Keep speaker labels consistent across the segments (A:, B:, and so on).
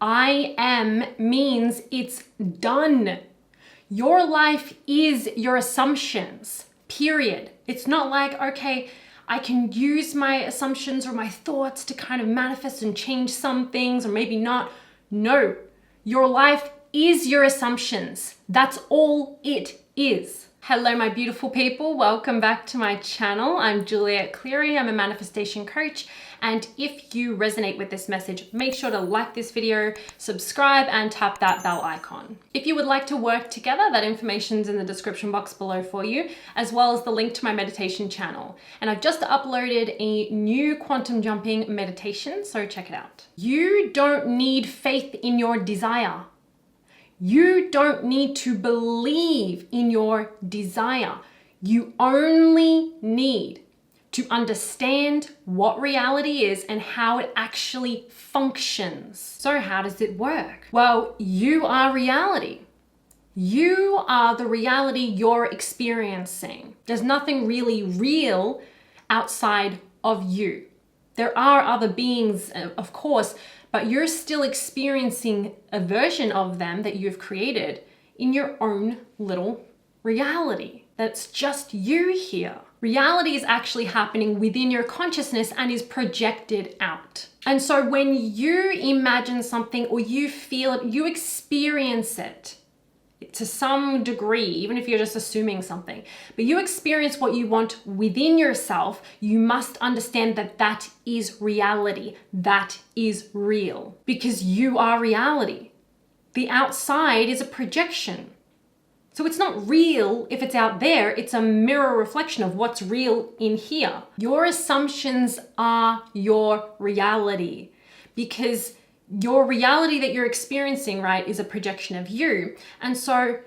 A: I am means it's done. Your life is your assumptions, period. It's not like, okay, I can use my assumptions or my thoughts to kind of manifest and change some things, or maybe not. No, your life is your assumptions. That's all it is. Hello, my beautiful people. Welcome back to my channel. I'm Juliet Cleary. I'm a manifestation coach. And if you resonate with this message, make sure to like this video, subscribe, and tap that bell icon. If you would like to work together, that information's in the description box below for you, as well as the link to my meditation channel. And I've just uploaded a new quantum jumping meditation, so check it out. You don't need faith in your desire. You don't need to believe in your desire. You only need to understand what reality is and how it actually functions. So how does it work? Well, you are reality. You are the reality you're experiencing. There's nothing really real outside of you. There are other beings, of course, but you're still experiencing a version of them that you've created in your own little reality. That's just you here. Reality is actually happening within your consciousness and is projected out. And so when you imagine something or you feel it, you experience it to some degree, even if you're just assuming something, but you experience what you want within yourself, you must understand that that is reality. That is real because you are reality. The outside is a projection. So it's not real if it's out there, it's a mirror reflection of what's real in here. Your assumptions are your reality because your reality that you're experiencing, right, is a projection of you. And so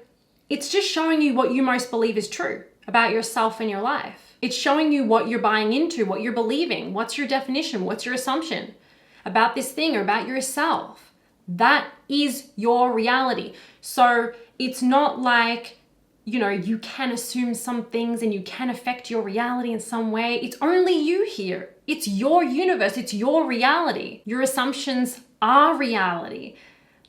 A: it's just showing you what you most believe is true about yourself and your life. It's showing you what you're buying into, what you're believing, what's your definition, what's your assumption about this thing or about yourself. That is your reality. So it's not like, you know, you can assume some things and you can affect your reality in some way. It's only you here. It's your universe. It's your reality. Your assumptions are reality.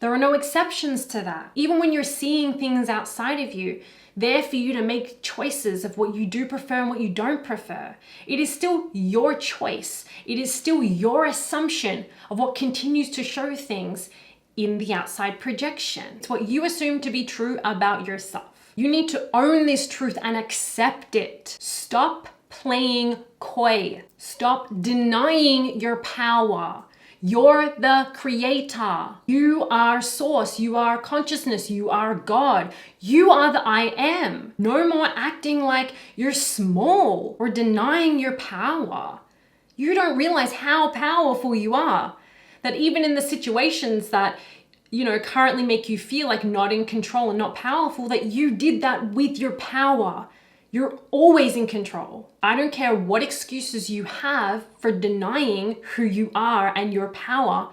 A: There are no exceptions to that. Even when you're seeing things outside of you, they're for you to make choices of what you do prefer and what you don't prefer. It is still your choice. It is still your assumption of what continues to show things in the outside projection. It's what you assume to be true about yourself. You need to own this truth and accept it. Stop playing coy. Stop denying your power. You're the creator. You are source. You are consciousness. You are God. You are the I am. No more acting like you're small or denying your power. You don't realize how powerful you are. That even in the situations that, you know, currently make you feel like not in control and not powerful, that you did that with your power. You're always in control. I don't care what excuses you have for denying who you are and your power,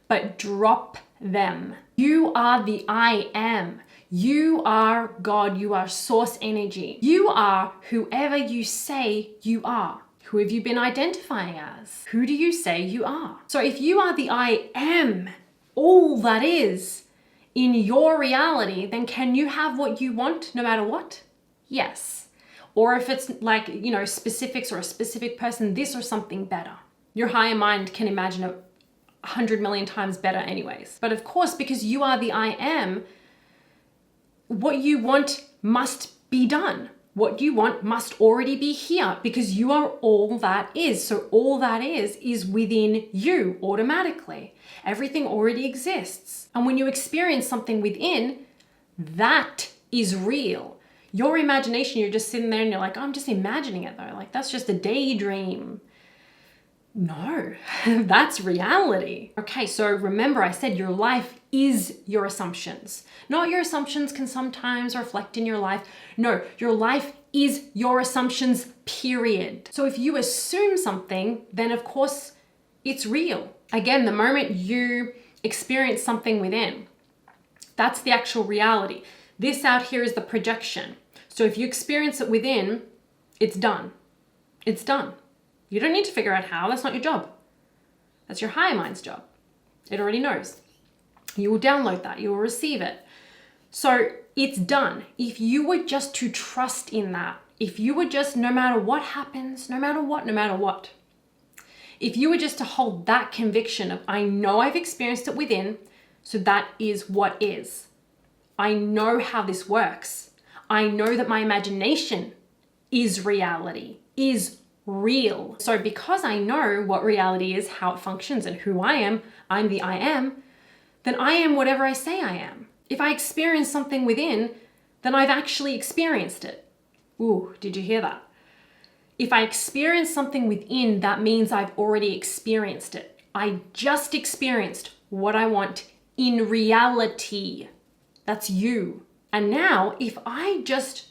A: but drop them. You are the I am. You are God. You are source energy. You are whoever you say you are. Who have you been identifying as? Who do you say you are? So if you are the I am, all that is in your reality, then can you have what you want no matter what? Yes. Or if it's like, you know, specifics or a specific person, this or something better. Your higher mind can imagine it 100 million times better anyways. But of course, because you are the I am, what you want must be done. What you want must already be here because you are all that is. So all that is within you automatically. Everything already exists. And when you experience something within, that is real. Your imagination, you're just sitting there and you're like, oh, I'm just imagining it though. Like, that's just a daydream. No, that's reality. Okay, so remember I said your life is your assumptions. Not your assumptions can sometimes reflect in your life. No, your life is your assumptions, period. So if you assume something, then of course it's real. Again, the moment you experience something within, that's the actual reality. This out here is the projection. So if you experience it within, it's done. It's done. You don't need to figure out how. That's not your job. That's your higher mind's job. It already knows. You will download that, you will receive it. So it's done. If you were just to trust in that, if you were just, no matter what happens, no matter what, if you were just to hold that conviction of, I know I've experienced it within, so that is what is. I know how this works. I know that my imagination is reality, is real. So because I know what reality is, how it functions, and who I am, I'm the I am, then I am whatever I say I am. If I experience something within, then I've actually experienced it. Ooh, did you hear that? If I experience something within, that means I've already experienced it. I just experienced what I want in reality. That's you. And now, if I just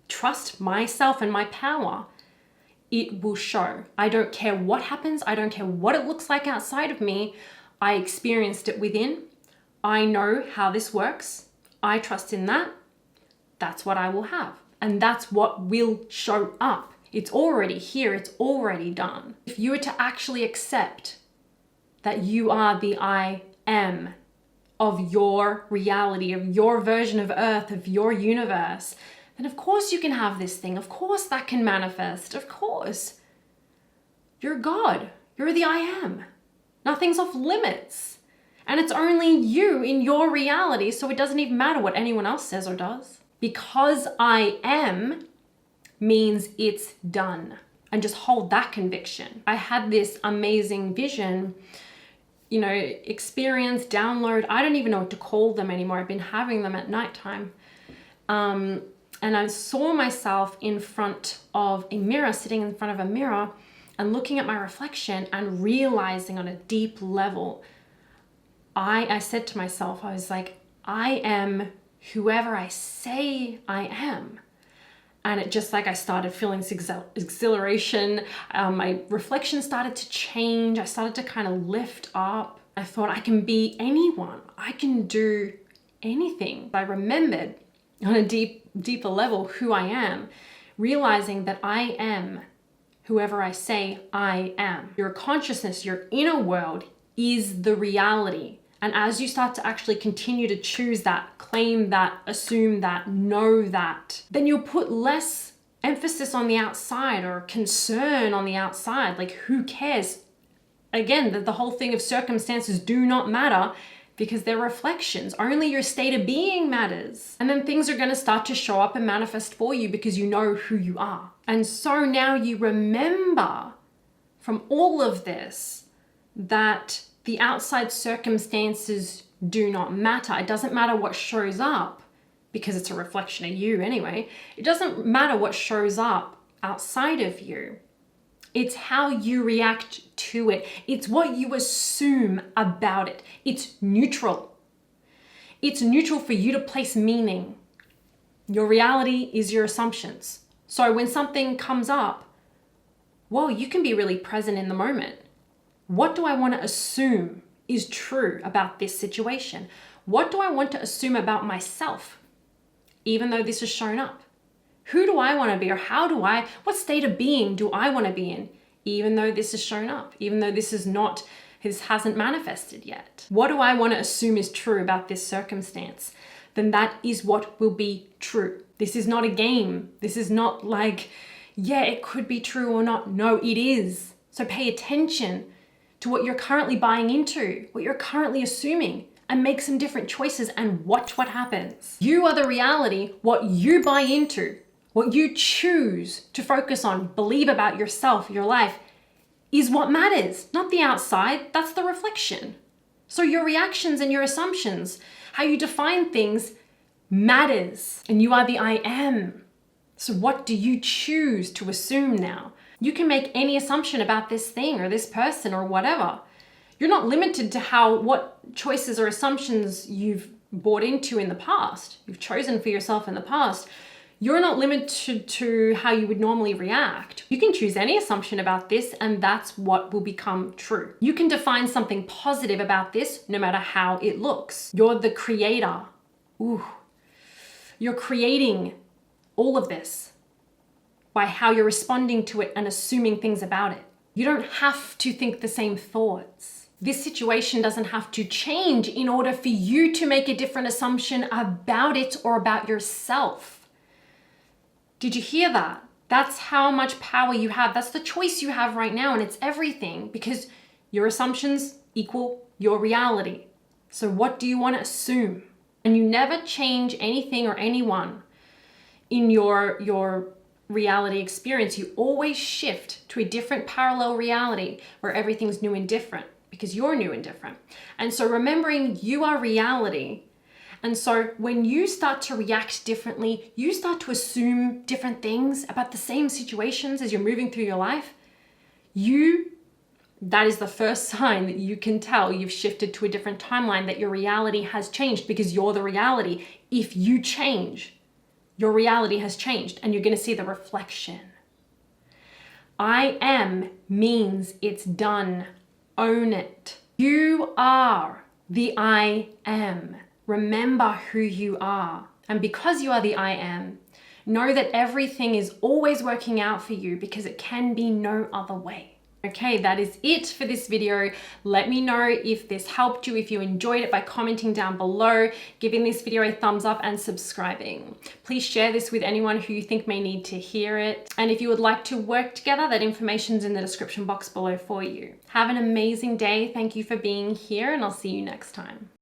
A: trust myself and my power, it will show. I don't care what happens. I don't care what it looks like outside of me. I experienced it within. I know how this works. I trust in that. That's what I will have. And that's what will show up. It's already here. It's already done. If you were to actually accept that you are the I am of your reality, of your version of Earth, of your universe, then of course you can have this thing. Of course that can manifest. Of course. You're God. You're the I am. Nothing's off limits. And it's only you in your reality, so it doesn't even matter what anyone else says or does. Because I am means it's done. And just hold that conviction. I had this amazing vision, experience, download. I don't even know what to call them anymore. I've been having them at nighttime. And I saw myself in front of a mirror, sitting in front of a mirror and looking at my reflection and realizing on a deep level, I said to myself, I was like, I am whoever I say I am. And it just like I started feeling exhilaration. My reflection started to change. I started to kind of lift up. I thought I can be anyone. I can do anything. I remembered on a deeper level who I am, realizing that I am whoever I say I am. Your consciousness, your inner world is the reality. And as you start to actually continue to choose that, claim that, assume that, know that, then you'll put less emphasis on the outside or concern on the outside. Like, who cares? Again, the whole thing of circumstances do not matter because they're reflections. Only your state of being matters. And then things are going to start to show up and manifest for you because you know who you are. And so now you remember from all of this that the outside circumstances do not matter. It doesn't matter what shows up because it's a reflection of you anyway. It doesn't matter what shows up outside of you. It's how you react to it. It's what you assume about it. It's neutral. It's neutral for you to place meaning. Your reality is your assumptions. So when something comes up, well, you can be really present in the moment. What do I want to assume is true about this situation? What do I want to assume about myself, even though this has shown up? Who do I want to be, or what state of being do I want to be in, even though this has shown up, even though this hasn't manifested yet? What do I want to assume is true about this circumstance? Then that is what will be true. This is not a game. This is not like, yeah, it could be true or not. No, it is. So pay attention to what you're currently buying into, what you're currently assuming, and make some different choices and watch what happens. You are the reality. What you buy into, what you choose to focus on, believe about yourself, your life, is what matters, not the outside. That's the reflection. So your reactions and your assumptions, how you define things, matters. And you are the I am. So what do you choose to assume now? You can make any assumption about this thing or this person or whatever. You're not limited to what choices or assumptions you've bought into in the past. You've chosen for yourself in the past. You're not limited to how you would normally react. You can choose any assumption about this, and that's what will become true. You can define something positive about this no matter how it looks. You're the creator. Ooh. You're creating all of this by how you're responding to it and assuming things about it. You don't have to think the same thoughts. This situation doesn't have to change in order for you to make a different assumption about it or about yourself. Did you hear that? That's how much power you have. That's the choice you have right now, and it's everything, because your assumptions equal your reality. So what do you want to assume? And you never change anything or anyone in your reality experience. You always shift to a different parallel reality where everything's new and different, because you're new and different. And so remembering you are reality. And so when you start to react differently, you start to assume different things about the same situations as you're moving through your life, that is the first sign that you can tell you've shifted to a different timeline, that your reality has changed, because you're the reality. If you change, your reality has changed, and you're going to see the reflection. I am means it's done. Own it. You are the I am. Remember who you are. And because you are the I am, know that everything is always working out for you, because it can be no other way. Okay, that is it for this video. Let me know if this helped you, if you enjoyed it, by commenting down below, giving this video a thumbs up and subscribing. Please share this with anyone who you think may need to hear it. And if you would like to work together, that information's in the description box below for you. Have an amazing day. Thank you for being here, and I'll see you next time.